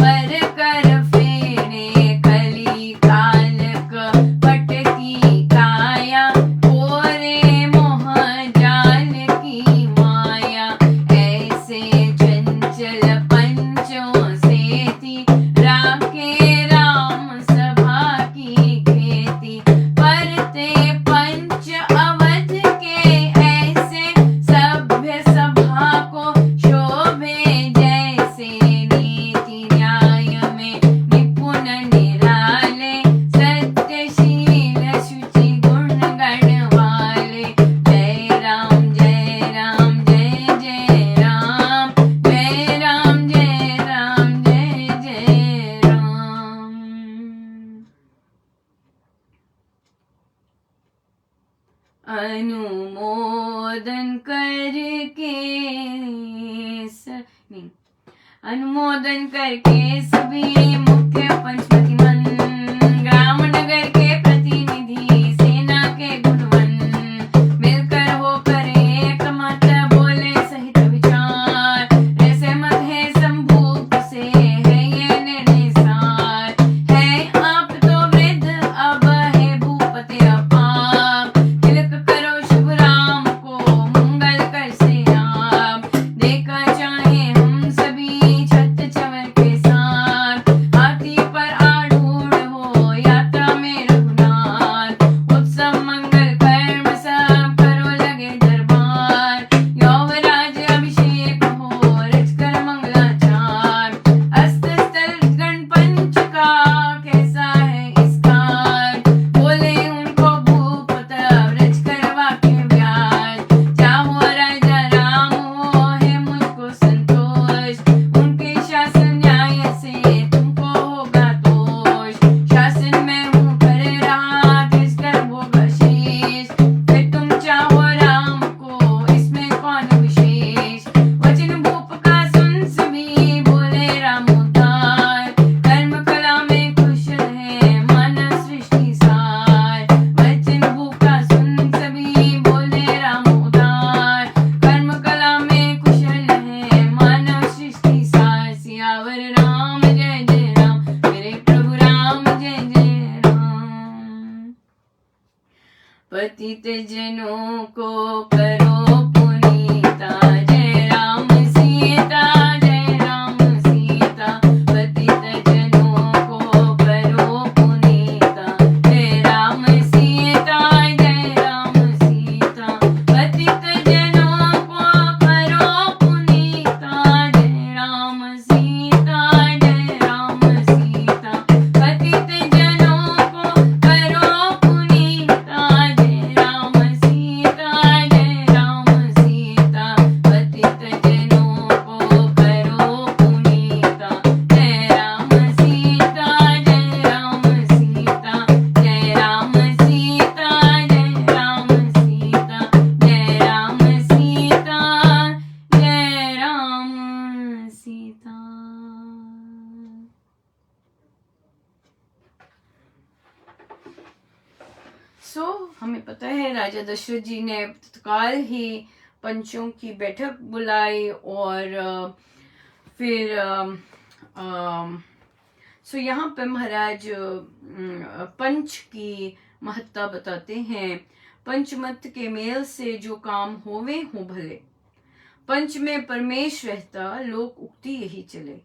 A: पर कर फेरे। कली काल कपट की काया, कोरे मोह जाल की माया। ऐसे चंचल पंचों से थी, राखे राम सभा की खेती। परते पंच अवध के ऐसे, सभ्य सभा को शोभे जैसे। नीति न्याय में निपुण निराले, सत्यशील शुचि गुण गण वाले। जय राम जय राम जय जय राम, जय राम जय राम जय जय राम। अनुमोदन करके नहीं, अनुमोदन करके सभी मुख्य पंचमती मन, ग्राम नगर के प्रतिनिधि सेना के गुणवन। मिलकर होकर एक मत बोले सहित विचार, ऐसे मत है संभूत से है ये निर्णय सार। है आप तो वृद्ध अब है भूपति अपार, तिलक करो शुभ राम को मंगल कर से आप। देखा चाहे हम सभी छत चवर के साथ, हाथी पर आरूढ़ हो यात्रा में रघुनाथ। उत्सव मंगल कर्म सब करो लगे दरबार, यौवराज अभिषेक हो रचकर मंगलाचार। अस्तस्थल गण पंच का कैसा है इसकार, बोले उनको भूपत रचकर वाक्य व्यास। चाहो राजा राम हो है मुझको संतोष, उनके शासन न्याय से तुमको होगा दोष। शासन में हूँ कर रहा किसकर भोग शेष, फिर तुम चाहो राम को इसमें कौन विशेष। वचन भूप का सुन सभी बोले राम उद्धार, कर्म कला में कुशल है मानव सृष्टि सार। वचन भूप का सुन सभी बोले राम उद्धार, कर्म कला में कुशल है मानव सृष्टि सार। सियावर राम जय जय राम, मेरे प्रभु राम जय जय राम। पतित जनों को करो पुनीता, जय राम सीता जय राम सीता। पतित जनों को करो पुनीता, जय राम सीता जय राम सीता। पतित जनों को करो पुनीता, जय राम सीता जय राम सीता। पतित जनों को करो हमें पता है राजा दशरथ जी ने तत्काल ही पंचों की बैठक बुलाई और फिर सो यहाँ पे महाराज पंच की महत्ता बताते हैं। पंचमत के मेल से जो काम होवे हो भले, पंच में परमेश रहता लोक उक्ति यही चले।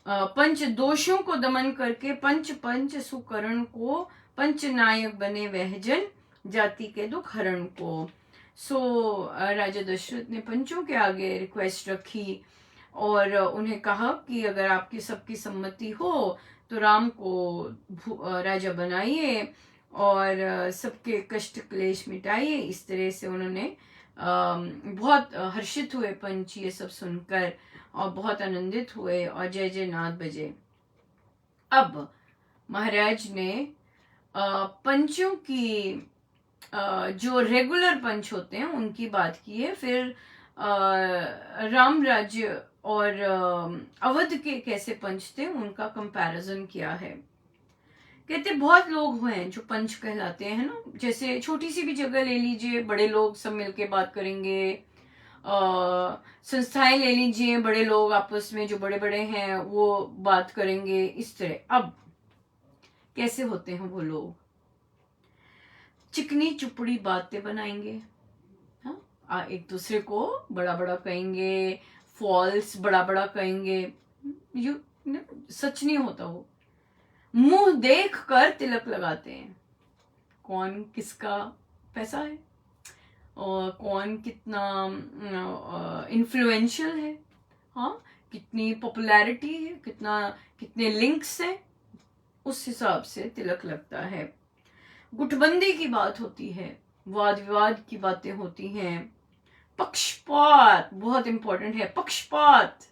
A: पंच दोषों को दमन करके पंच पंच सुकरण को पंच नायक बने वह जन, जाति के दुख हरण को। सो राजा दशरथ ने पंचों के आगे रिक्वेस्ट रखी और उन्हें कहा कि अगर आपकी सबकी सम्मति हो तो राम को राजा बनाइए और सबके कष्ट क्लेश मिटाइए। इस तरह से उन्होंने बहुत हर्षित हुए पंच ये सब सुनकर और बहुत आनंदित हुए और जय जय नाद बजे। अब महाराज ने पंचों की जो रेगुलर पंच होते हैं उनकी बात की है। फिर राम राज्य और अवध के कैसे पंच थे उनका कंपैरिजन किया है। कहते बहुत लोग हैं जो पंच कहलाते हैं ना, जैसे छोटी सी भी जगह ले लीजिए, बड़े लोग सब मिलके बात करेंगे, संस्थाएं ले लीजिए, बड़े लोग आपस में जो बड़े बड़े हैं वो बात करेंगे इस तरह। अब कैसे होते हैं वो लोग, चिकनी चुपड़ी बातें बनाएंगे, हाँ, एक दूसरे को बड़ा बड़ा कहेंगे, फॉल्स बड़ा बड़ा कहेंगे, यू सच नहीं होता। वो मुंह देख कर तिलक लगाते हैं, कौन किसका पैसा है और कौन कितना इन्फ्लुएंशियल है, हाँ, कितनी पॉपुलैरिटी है, कितने लिंक्स हैं, उस हिसाब से तिलक लगता है। गुटबंदी की बात होती है, वाद विवाद की बातें होती हैं। पक्षपात बहुत इंपॉर्टेंट है। पक्षपात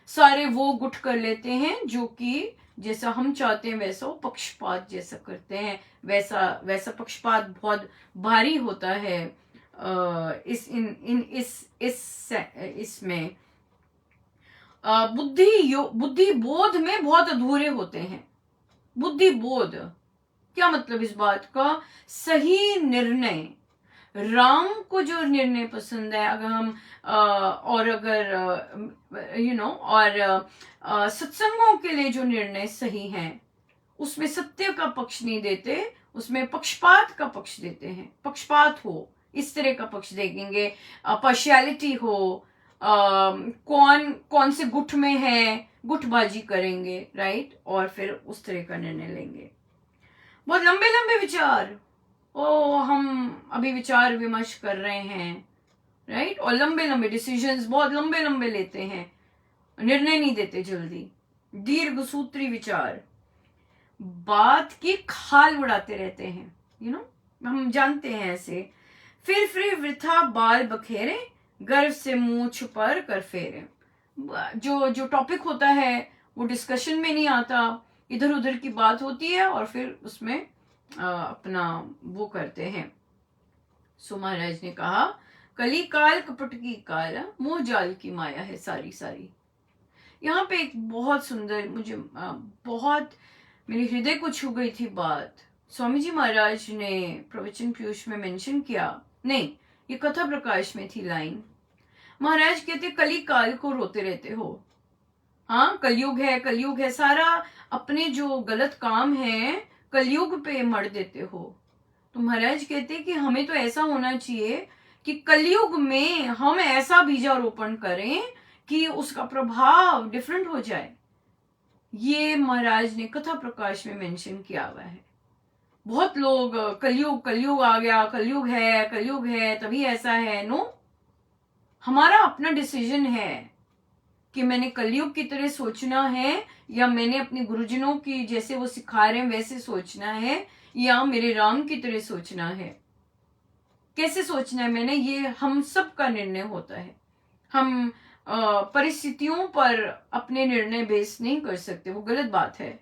A: सारे वो गुट कर लेते हैं जो कि जैसा हम चाहते हैं वैसा वो पक्षपात जैसा करते हैं, वैसा पक्षपात बहुत भारी होता है। इसमें बुद्धि बोध में बहुत अधूरे होते हैं। बुद्धि बोध क्या मतलब इस बात का, सही निर्णय, राम को जो निर्णय पसंद है, अगर हम और अगर और सत्संगों के लिए जो निर्णय सही हैं उसमें सत्य का पक्ष नहीं देते, उसमें पक्षपात का पक्ष देते हैं। पक्षपात हो इस तरह का पक्ष देखेंगे, पार्शियलिटी हो, कौन से गुट में है, गुटबाजी करेंगे, राइट, और फिर उस तरह का निर्णय लेंगे। बहुत लंबे लंबे विचार, हम अभी विचार विमर्श कर रहे हैं, राइट, और लंबे लंबे डिसीजंस बहुत लंबे लंबे लेते हैं, निर्णय नहीं देते जल्दी, दीर्घ सूत्री विचार, बात की खाल उड़ाते रहते हैं, हम जानते हैं ऐसे। फिर वृथा बाल बखेरे, गर्व से मुंह छुपर कर फेरे। जो टॉपिक होता है वो डिस्कशन में नहीं आता, इधर उधर की बात होती है और फिर उसमें अपना वो करते हैं। सो महाराज ने कहा कली काल कपट की काल, मोह जाल की माया है सारी सारी। यहाँ पे एक बहुत सुंदर, मुझे बहुत मेरे हृदय को छू गई थी बात। स्वामी जी महाराज ने प्रवचन पीयूष में मेंशन किया, नहीं ये कथा प्रकाश में थी लाइन। महाराज कहते कली काल को रोते रहते हो, हाँ कलयुग है, सारा अपने जो गलत काम है कलयुग पे मर देते हो। तो महाराज कहते कि हमें तो ऐसा होना चाहिए कि कलयुग में हम ऐसा बीजारोपण करें कि उसका प्रभाव डिफरेंट हो जाए। ये महाराज ने कथा प्रकाश में मेंशन किया हुआ है। बहुत लोग कलयुग आ गया, कलयुग है तभी ऐसा है। नो, हमारा अपना डिसीजन है कि मैंने कलयुग की तरह सोचना है या मैंने अपने गुरुजनों की जैसे वो सिखा रहे हैं वैसे सोचना है, या मेरे राम की तरह सोचना है। कैसे सोचना है मैंने, ये हम सब का निर्णय होता है। हम परिस्थितियों पर अपने निर्णय बेस नहीं कर सकते, वो गलत बात है,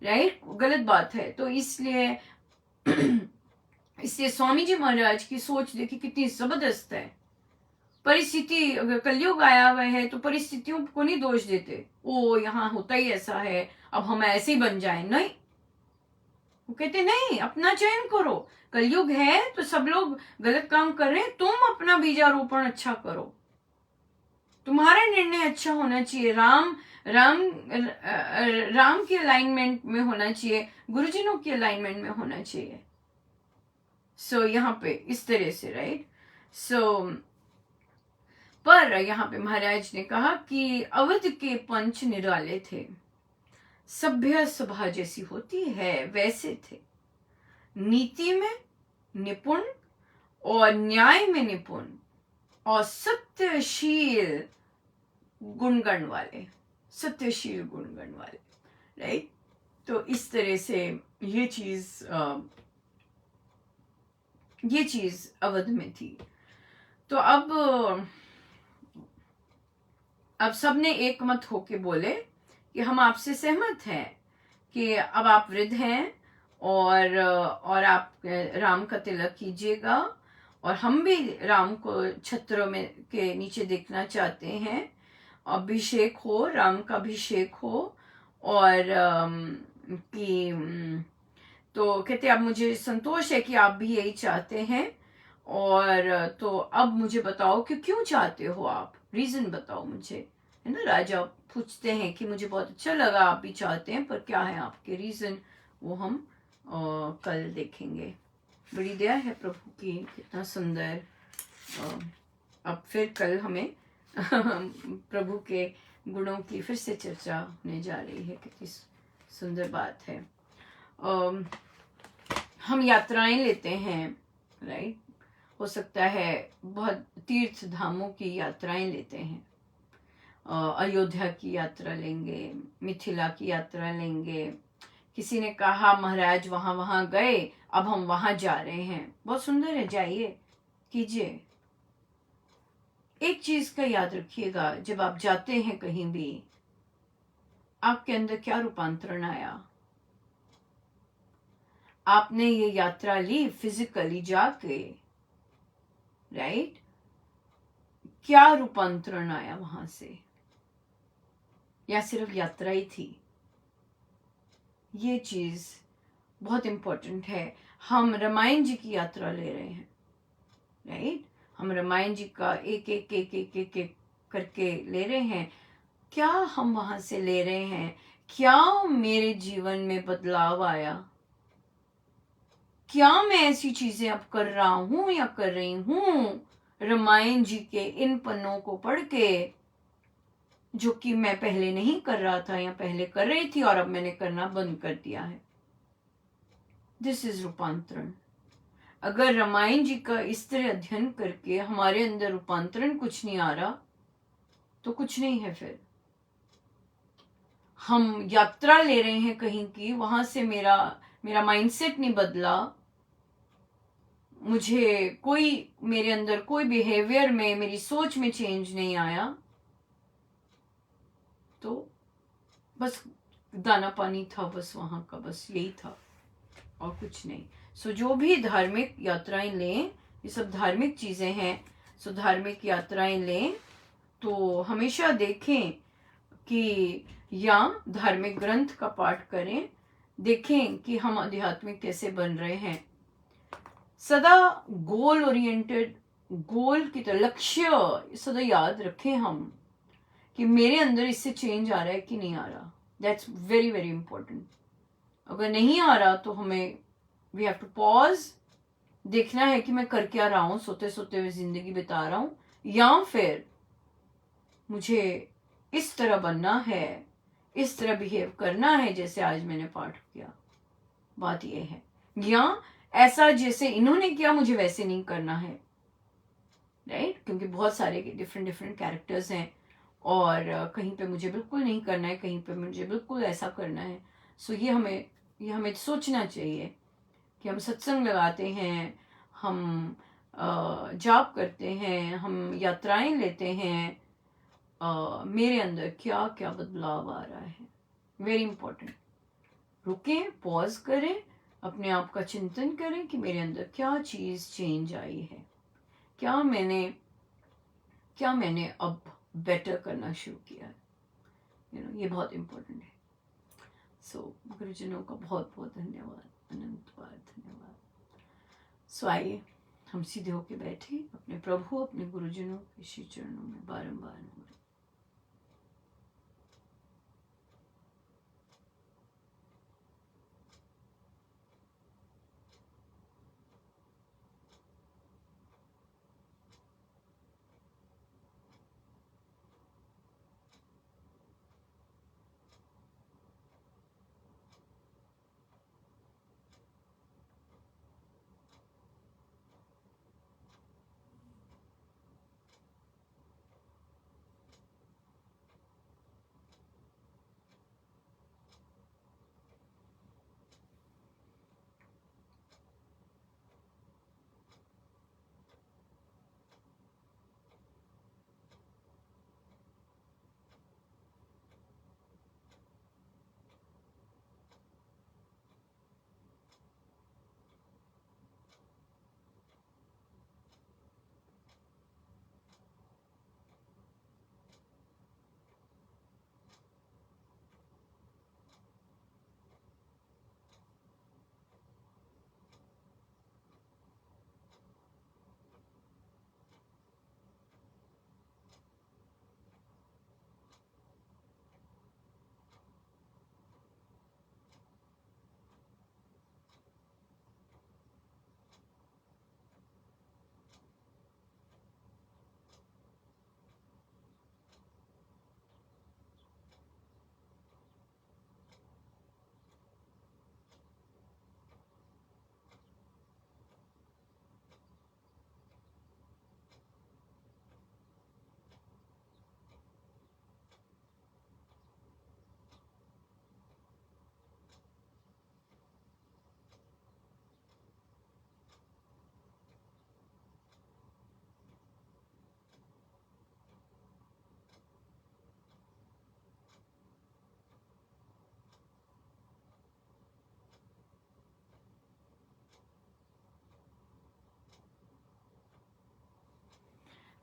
A: राइट, गलत बात है। तो इसलिए स्वामी जी महाराज की सोच देखिए कितनी जबरदस्त है। परिस्थिति, अगर कलयुग आया हुआ है तो परिस्थितियों को नहीं दोष देते, ओ यहाँ होता ही ऐसा है अब हम ऐसे ही बन जाएं, नहीं, वो कहते नहीं, अपना चयन करो, कलयुग है तो सब लोग गलत काम कर रहे हैं, तुम अपना बीजारोपण अच्छा करो, तुम्हारा निर्णय अच्छा होना चाहिए, राम राम के अलाइनमेंट में होना चाहिए, गुरुजनों के अलाइनमेंट में होना चाहिए। सो यहाँ पे इस तरह से, राइट। सो पर यहाँ पे महाराज ने कहा कि अवध के पंच निराले थे, सभ्य सभा जैसी होती है वैसे थे, नीति में निपुण और न्याय में निपुण और सत्यशील गुणगण वाले, सत्यशील गुणगण वाले, राइट। तो इस तरह से ये चीज अवध में थी। तो अब सबने एक मत होके बोले कि हम आपसे सहमत हैं कि अब आप वृद्ध हैं और आप राम का तिलक कीजिएगा, और हम भी राम को छत्र में के नीचे देखना चाहते हैं, अभिषेक हो, राम का अभिषेक हो, और तो कहते अब मुझे संतोष है कि आप भी यही चाहते हैं, और तो अब मुझे बताओ कि क्यों चाहते हो, आप रीजन बताओ मुझे, है ना। राजा पूछते हैं कि मुझे बहुत अच्छा लगा आप भी चाहते हैं, पर क्या है आपके रीजन, वो हम कल देखेंगे। बड़ी दया है प्रभु की, कितना सुंदर। अब फिर कल हमें प्रभु के गुणों की फिर से चर्चा होने जा रही है, कितनी सुंदर बात है। हम यात्राएं लेते हैं, राइट। हो सकता है बहुत तीर्थ धामों की यात्राएं लेते हैं, अयोध्या की यात्रा लेंगे, मिथिला की यात्रा लेंगे। किसी ने कहा महाराज वहां वहां गए, अब हम वहां जा रहे हैं, बहुत सुंदर है, जाइए कीजिए। एक चीज का याद रखिएगा, जब आप जाते हैं कहीं भी, आपके अंदर क्या रूपांतरण आया। आपने ये यात्रा ली फिजिकली जाके, राइट, क्या रूपांतरण आया वहां से, या सिर्फ यात्रा ही थी। ये चीज बहुत इंपॉर्टेंट है। हम रामायण जी की यात्रा ले रहे हैं, राइट, हम रामायण जी का एक एक एक एक एक एक करके ले रहे हैं। क्या हम वहां से ले रहे हैं, क्या मेरे जीवन में बदलाव आया, क्या मैं ऐसी चीजें अब कर रहा हूं या कर रही हूं रामायण जी के इन पन्नों को पढ़ के, जो कि मैं पहले नहीं कर रहा था या पहले कर रही थी और अब मैंने करना बंद कर दिया है। दिस इज रूपांतरण। अगर रामायण जी का इस तरह अध्ययन करके हमारे अंदर रूपांतरण कुछ नहीं आ रहा, तो कुछ नहीं है। फिर हम यात्रा ले रहे हैं कहीं की, वहां से मेरा माइंडसेट नहीं बदला, मुझे कोई मेरे अंदर कोई बिहेवियर में, मेरी सोच में चेंज नहीं आया, तो बस दाना पानी था, बस वहां का बस यही था और कुछ नहीं। सो जो भी धार्मिक यात्राएं लें, ये सब धार्मिक चीजें हैं, सो धार्मिक यात्राएं लें तो हमेशा देखें कि, या धार्मिक ग्रंथ का पाठ करें, देखें कि हम आध्यात्मिक कैसे बन रहे हैं। सदा गोल ओरिएंटेड, गोल की तरह, लक्ष्य सदा याद रखें हम, कि मेरे अंदर इससे चेंज आ रहा है कि नहीं आ रहा। That's very very important. अगर नहीं आ रहा तो हमें वी हैव टू पॉज, देखना है कि मैं कर क्या रहा हूं, सोते सोते हुए जिंदगी बिता रहा हूं, या फिर मुझे इस तरह बनना है, इस तरह बिहेव करना है जैसे आज मैंने पाठ किया। बात यह है, या ऐसा जैसे इन्होंने किया मुझे वैसे नहीं करना है, राइट। क्योंकि बहुत सारे डिफरेंट डिफरेंट कैरेक्टर्स हैं, और कहीं पे मुझे बिल्कुल नहीं करना है, कहीं पे मुझे बिल्कुल ऐसा करना है। सो ये हमें सोचना चाहिए कि हम सत्संग लगाते हैं, हम जाप करते हैं, हम यात्राएं लेते हैं, मेरे अंदर क्या क्या बदलाव आ रहा है। Very important. रुकें, पॉज करें, अपने आप का चिंतन करें कि मेरे अंदर क्या चीज चेंज आई है, क्या मैंने अब बेटर करना शुरू किया है। ये बहुत इंपॉर्टेंट है। सो गुरुजनों का बहुत बहुत धन्यवाद। अनंत बार धन्यवाद। सो आइए हम सीधे होके बैठे अपने प्रभु अपने गुरुजनों के श्री चरणों में बारंबार नमन।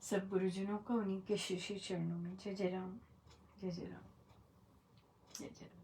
A: सब गुरुजनों का उन्हीं के श्री श्री चरणों में जय जय राम, जय जय राम, जय जय राम।